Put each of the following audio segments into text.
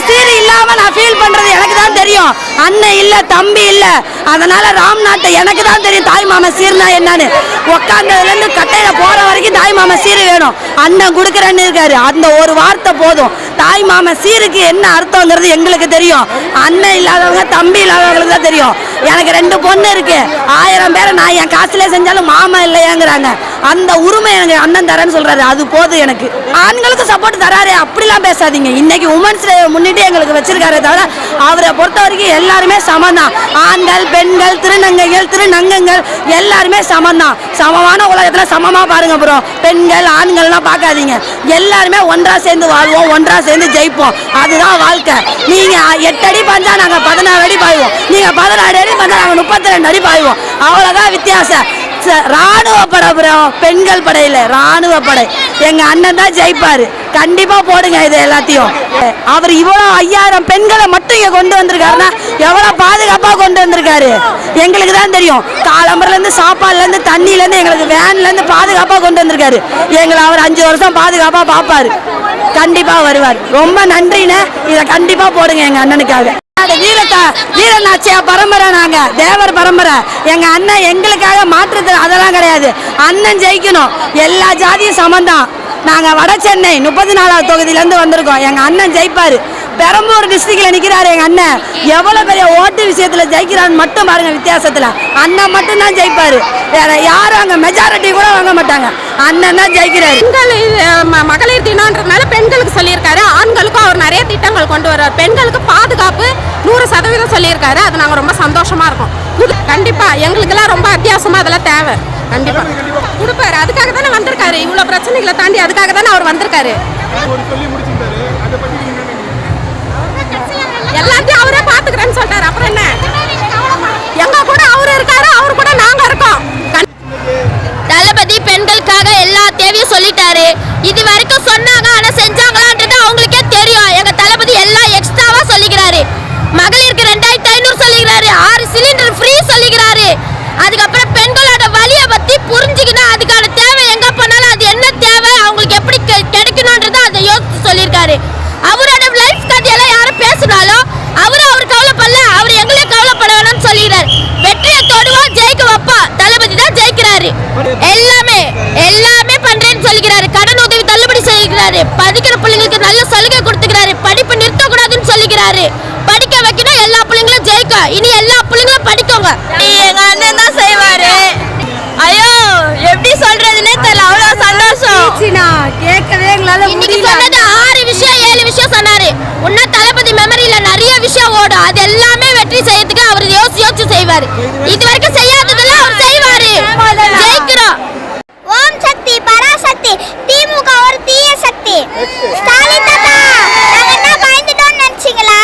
சீர் இல்லாம நான் ஃபீல் பண்றது எனக்கு தான் தெரியும். அண்ணன் இல்ல, தம்பி இல்ல, அதனால ராம்நாட்டை எனக்கு தான் தெரியும் தாய் மாமன் சீர்னா என்னன்னு. உட்காந்ததுல இருந்து கட்டையில போற வரைக்கும் தாய் மாமன் சீர் வேணும். அண்ணன் கொடுக்குறேன்னு இருக்காரு, அந்த ஒரு வார்த்தை போதும். தாய் மாமன் சீருக்கு என்ன அர்த்தங்கிறது எங்களுக்கு தெரியும். அண்ணன் இல்லாதவங்க, தம்பி இல்லாதவங்களுக்கு தான் தெரியும். எனக்கு 2 பொண்ணு இருக்கு. 1000 பேரை நான் என் காசுல செஞ்சாலும் மாமா இல்லையாங்கிறாங்க. அந்த உரிமை எனக்கு அண்ணன் தரேன்னு சொல்றாரு, அது போதும் எனக்கு. ஆண்களுக்கு சப்போர்ட் தராரு, அப்படிலாம் பேசாதீங்க. இன்னைக்கு உமன்ஸ் டே முன்னிட்டு எங்களுக்கு வச்சிருக்காரு தவிர அவரை பொறுத்த வரைக்கும் எல்லாருமே சமந்தான். ஆண்கள், பெண்கள், திருநங்கைகள், திருநங்கங்கள் எல்லாருமே சமந்தான். சமமான உலகத்துல சமமா பாருங்க ப்ரோ. பெண்கள் ஆண்கள்லாம் பார்க்காதீங்க. எல்லாருமே ஒன்றா சேர்ந்து வாழ்வோம், ஒன்றா சேர்ந்து ஜெயிப்போம். அதுதான் வாழ்க்கை. நீங்க 8 அடி பாஞ்சா நாங்க 14 அடி பாய்வோம், நீங்க 14 அடி பாஞ்சா நாங்க 32 அடி பாய்வோம். அவ்வளவுதான் வித்தியாசம். ராணுவ படை ப்ரோ, பெண்கள் படையில ராணுவ படை. எங்க அண்ணன் தான் ஜெயிப்பாரு. கண்டிப்பா போடுங்க இது எல்லாத்தையும். அவர் இவ்வளவு 5000 பெண்களை மட்டும் இங்க கொண்டு வந்திருக்காருன்னா எவ்வளவு பாதுகாப்பா கொண்டு வந்திருக்காரு எங்களுக்கு தான் தெரியும். காலம்பரில இருந்து, சாப்பாடுல இருந்து, தண்ணியில இருந்து, எங்களுக்கு வேன்ல இருந்து பாதுகாப்பா கொண்டு வந்திருக்காரு. எங்களை அவர் 5 வருஷம் பாதுகாப்பா பாப்பாரு. கண்டிப்பா வருவார். ரொம்ப நன்றின்னு. இதை கண்டிப்பா போடுங்க எங்க அண்ணனுக்காக. வீரநாச்சியா பரம்பரை, நாங்க தேவர் பரம்பரை. எங்க அண்ணன் எங்களுக்காக மாற்றுறது அதெல்லாம் கிடையாது. அண்ணன் ஜெயிக்கணும். எல்லா ஜாதியும் சமந்தான். நாங்க வட சென்னை 34வது தொகுதியில இருந்து வந்திருக்கோம். எங்க அண்ணன் ஜெயிப்பாரு. பெரம்பூர் டிஸ்ட்ரிக்ட்ல நிக்கிறாரு எங்க அண்ணன். எவ்வளவு பெரிய ஓட்டு விஷயத்துல ஜெயிக்கிறான்னு மட்டும் பாருங்க. வித்தியாசத்துல அண்ணன் மட்டும் தான் ஜெயிப்பாரு. வேற யாரும் அங்க மெஜாரிட்டி கூட வாங்க மாட்டாங்க. அண்ணன் தான் ஜெயிக்கிறாரு. மகளிர் தினம்ன்றதுனால பெண்களுக்கு சொல்லியிருக்காரு. ஆண்களுக்கும் அவர் நிறைய திட்டங்கள் கொண்டு வர்றாரு. பெண்களுக்கு பாதுகாப்பு 100% சொல்லியிருக்காரு. அது நாங்கள் ரொம்ப சந்தோஷமா இருக்கோம். கண்டிப்பா எங்களுக்கெல்லாம் ரொம்ப அத்தியாவசியமா அதெல்லாம் தேவை. கண்டிப்பா கொடுப்பாரு. அதுக்காக தானே வந்திருக்காரு. இவ்வளவு பிரச்சனைகளை தாண்டி அதுக்காக தானே அவர் வந்திருக்காரு. எல்லாத்தையும் அவரே பாத்துக்கிறேன்னு சொல்லிட்டாரு. அப்புறம் என்ன, எங்க கூட அவரு இருக்காரு, அவரு கூட நாங்க இருக்கோம். தளபதி பெண்களுக்காக எல்லா தேவையும் சொல்லிட்டாரு. இது வரைக்கும் சொன்னாங்க, ஆனா செஞ்சாங்களான்றது அவங்களுக்கே தெரியும். எங்க தளபதி எல்லாம் எக்ஸ்ட்ராவா சொல்லிக்கிறாரு. மகளிருக்கு 2500 சொல்லிக்கிறாரு. 6 சிலிண்டர் ஃப்ரீ சொல்லிக்கிறாரு. அதுக்கப்புறம் பெண்களோட வலியை பத்தி புரிஞ்சுக்கணும். அதுக்கான தேவை எங்க போனாலும் அது என்ன தேவை, அவங்களுக்கு எப்படி கிடைக்கணும்ன்றதை அதை யோசிச்சு சொல்லியிருக்காரு. அவரோட லைஃப் கதையெல்லாம் யாரும் பேசினாலும் அவர் கவலைப்படல, அவர் எங்களே கவலைப்பட வேணும்னு சொல்லிடுறாரு. வெற்றியை தொடுவோம், ஜெயிக்க வைப்போம். தளபதி தான் ஜெயிக்கிறாரு. எல்லாமே பண்றேன்னு சொல்லிக்கிறாரு. கடன் உதவி தள்ளுபடி செய்கிறாரு. படிக்கிற பிள்ளைங்களுக்கு நல்ல சலுகை கொடுத்துக்கிறாரு. படிப்பு நிறுத்தக்கூடாதுன்னு சொல்லிக்கிறாரு. படிக்க வைக்கணும், எல்லா பிள்ளைங்களும் ஜெயிக்கும். இனி எல்லா பிள்ளைங்களும் படிக்கோங்க. எங்க அண்ணன் தான் செய்வாரு. ஐயோ, எப்படி சொல்றதுன்னே தெரியல. அவ்வளவு சந்தோஷம். கேட்கவே எங்களால இன்னைக்கு சொன்னது 6 விஷயம் 7 விஷயம் சொன்னாரு. இன்னும் தளபதி மெமரியில நிறைய விஷயம் ஓடும். அது எல்லாமே வெற்றி செய்யறதுக்கு அவர் யோசிச்சு செய்வாரு. இது வரைக்கும் செய்யாததெல்லாம் அவர் செய்வாரு. ஜெயிக்கிறோம். ஓம் சக்தி பராசக்தி. திமுக ஒரு தீய சக்தி. ஸ்டாலின் தாத்தா, நாங்க என்ன பயந்துட்டோம்னு நினைச்சீங்களா?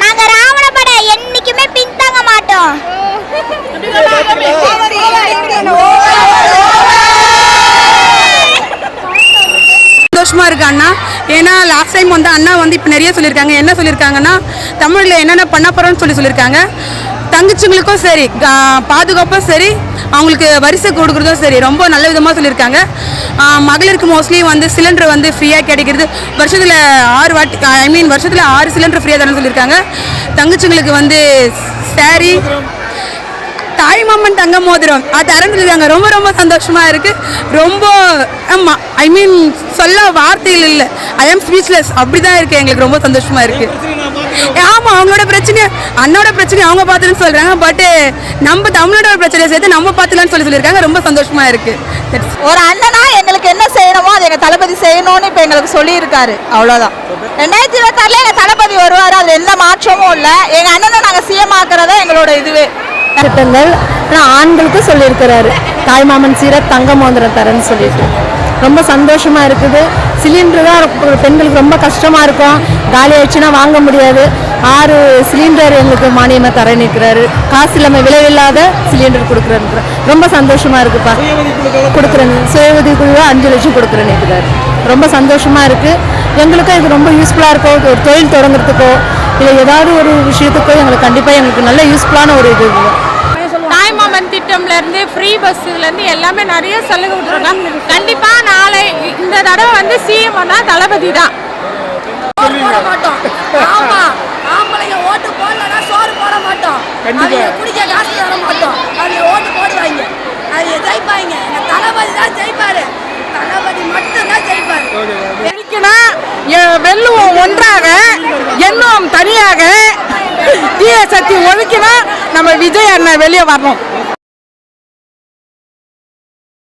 நாங்க ராவண படை என்னைக்குமே பின்தங்க மாட்டோம். சந்தோஷமா இருக்கு அண்ணா. ஏன்னா லாஸ்ட் டைம் வந்து அண்ணா வந்து இப்போ நிறைய சொல்லியிருக்காங்க. என்ன சொல்லியிருக்காங்கன்னா, தமிழில் என்னென்ன பண்ண போகிறோன்னு சொல்லியிருக்காங்க. தங்கச்சிங்களுக்கும் சரி, பாதுகாப்பும் சரி, அவங்களுக்கு வரிசை கொடுக்குறதும் சரி, ரொம்ப நல்ல விதமாக சொல்லியிருக்காங்க. மகளிருக்கு மோஸ்ட்லி வந்து சிலிண்டர் வந்து ஃப்ரீயாக கிடைக்கிறது. வருஷத்தில் 6 வாட்டி, வருஷத்தில் 6 சிலிண்டர் ஃப்ரீயாக தரேன்னு சொல்லியிருக்காங்க. தங்கச்சிங்களுக்கு வந்து சாரி, தாய் மாமன் தங்க மோதிரம் அது தரேன்னு சொல்லியிருக்காங்க. ரொம்ப ரொம்ப சந்தோஷமா இருக்கு. ரொம்ப சொல்ல வார்த்தைகள் இல்லை. ஐ ஆம் ஸ்பீச்லெஸ். அப்படிதான் இருக்கு. எங்களுக்கு ரொம்ப சந்தோஷமா இருக்கு. ஆமா, அவங்களோட பிரச்சனை, அண்ணோட பிரச்சனை அவங்க பார்த்துன்னு சொல்றாங்க. பட் நம்ம தமிழோட பிரச்சனையை சேர்த்து நம்ம பார்த்துலான்னு சொல்லியிருக்காங்க. ரொம்ப சந்தோஷமா இருக்கு. ஒரு அண்ணனா எங்களுக்கு என்ன செய்யணுமோ அதை எங்க தளபதி செய்யணும்னு இப்போ எங்களுக்கு சொல்லியிருக்காரு. அவ்வளோதான். 2026 எங்க தளபதி வருவார். அதுல எந்த மாற்றமும் இல்லை. எங்க அண்ணனை நாங்கள் சிஎம் ஆக்குறதா எங்களோட இதுவே. திட்டங்கள் ஆண்களுக்கும் சொல்லியிருக்கிறாரு. தாய்மாமன் சீரை தங்க மோதிரம் தரேன்னு சொல்லிட்டு ரொம்ப சந்தோஷமா இருக்குது. சிலிண்டர் தான் பெண்களுக்கு ரொம்ப கஷ்டமா இருக்கும். காலி ஆயிடுச்சுன்னா வாங்க முடியாது. 6 சிலிண்டர் எங்களுக்கு மானியமாக தரேன்னு இருக்கிறாரு. காசு இல்லாமல் விலையில்லாத சிலிண்டர் கொடுக்குறேன்னு ரொம்ப சந்தோஷமா இருக்குப்பா. கொடுக்குறேன்னு சுய உதவி குழுவாக 5 லட்சம் கொடுக்குறேன்னு இருக்கிறாரு. ரொம்ப சந்தோஷமா இருக்கு. எங்களுக்கும் இது ரொம்ப யூஸ்ஃபுல்லாக இருக்கும். ஒரு தொழில் தொடங்குறதுக்கோ இல்லை ஏதாவது ஒரு விஷயத்துக்கோ எங்களுக்கு கண்டிப்பாக எங்களுக்கு நல்ல யூஸ்ஃபுல்லான ஒரு இது. தாய்மாமன் திட்டம்ல இருந்து ஃப்ரீ பஸ்ல இருந்து எல்லாமே நிறைய சலுகை விட்டுருக்காங்க. கண்டிப்பா நாளை இந்த தடவை வந்து சிஎம் தளபதி தான். அவங்க குடிக்க காசு தர மாட்டோம், அவங்க ஓட்டு போடுவாங்க, அவங்க ஜெயிப்பாங்க. எங்க தளபதி தான் ஜெயிப்பாரு, தளபதி மட்டும்தான் ஜெயிப்பாரு. வெல்லுவோம் ஒன்றாக, எண்ணம் தனியாக. தீய சக்தி ஒழிக்கணும், நம்ம விஜய் அண்ணன் வெளியே வரணும்.